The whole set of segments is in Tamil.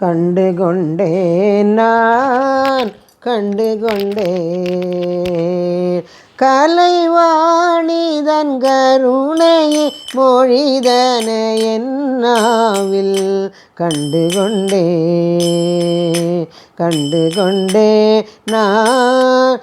கண்டுகொண்டேன் நான் கலைவாணிதன் கருணையை மொழிதன என்னாவில் கண்டுகொண்டே நான்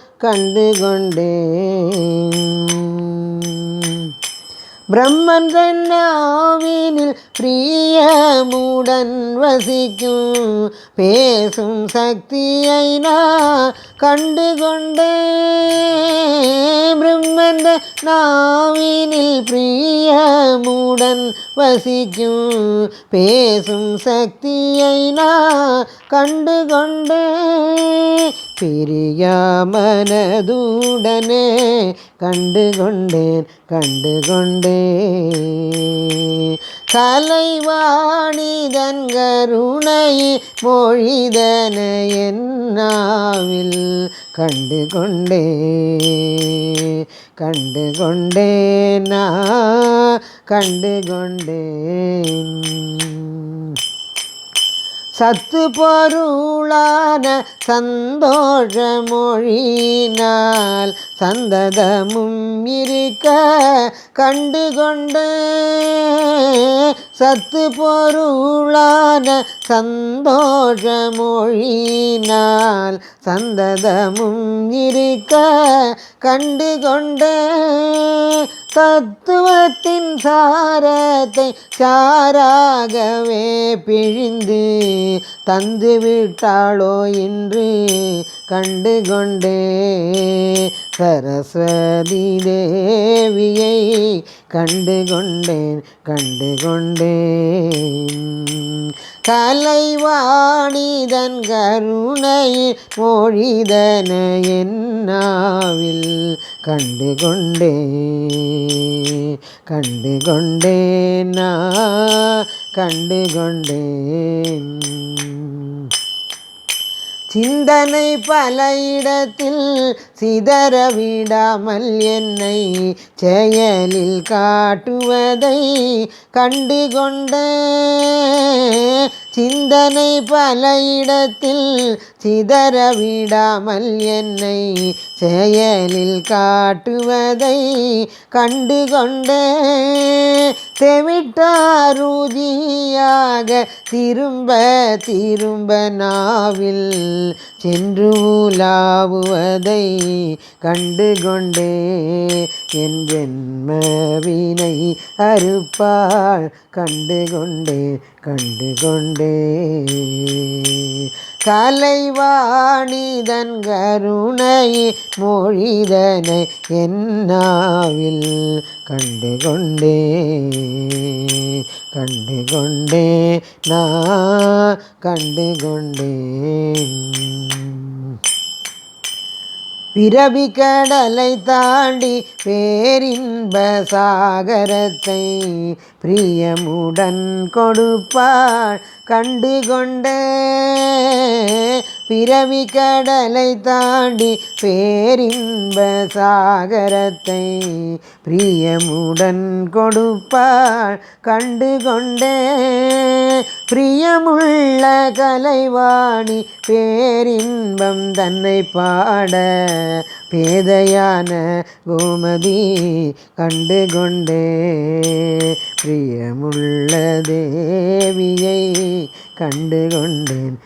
பிரம்மன் தன்னாவினில் பிரியமுடன் வசிக்கும் பேசும் சக்தியை நான் கண்டுகொண்டேன். பிரம்மன் தன்னாவினில் பிரியமுடன் வசிக்கும் பேசும் சக்தியை நான் கண்டுகொண்டேன். பிரியாமனதுடனே கண்டுகொண்டேன் கலைவாணிதன் கருணை மொழிதன என்னாவில் கண்டுகொண்டேன் நான் சத்து பொருளான சந்தோஷ மொழினால் சந்ததமும் இருக்க கண்டுகொண்டே. சத்து பொருளான சந்தோஷ மொழினால் சந்ததமும் இருக்க கண்டுகொண்டே. தத்துவத்தின் சாரத்தை சாராகவே பிழிந்து தந்து விட்டாளோ என்று கண்டுகொண்டே. சரஸ்வதி தேவியை கண்டுகொண்டேன் கலைவாணிதன் கருணை மொழிதன என்னாவில் கண்டுகொண்டேன் நான் சிந்தனை பல இடத்தில் சிதறவிடாமல் என்னை செயலில் காட்டுவதை கண்டுகொண்டே. சிந்தனை பல இடத்தில் சிதறவிடாமல் என்னை செயலில் காட்டுவதை கண்டுகொண்டே. தெவிட்டாருதியாக திரும்ப நாவில் சென்று உலாவுவதை கண்டுகொண்டே. என் ஜென்மவினை அறுப்பாள் கண்டுகொண்டே கலைவாணிதன் கருணை மொழிதன என்னாவில் கண்டுகொண்டே நான் பிறவி கடலை தாண்டி பேரின்ப சாகரத்தை பிரியமுடன் கொடுப்பாள் கண்டுகொண்டே. பிறவி கடலை தாண்டி பேரின்ப சாகரத்தை பிரியமுடன் கொடுப்பாள் கண்டுகொண்டே. பிரியமுள்ள கலைவாணி பேரின்பம் தன்னை பாட பேதையான கோமதி கண்டுகொண்டே. பிரியமுள்ள தேவியை கண்டுகொண்டேன்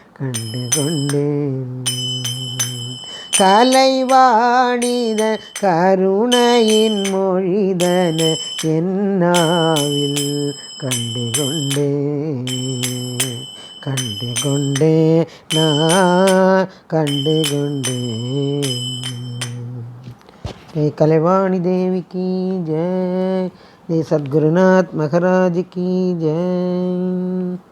கலைவாணித கருணையின் மொழிதன என்னாவில் கண்டுகொண்டே நான் जय कलवाणी देवी की जय, जय सद्गुरुनाथ महाराज की जय।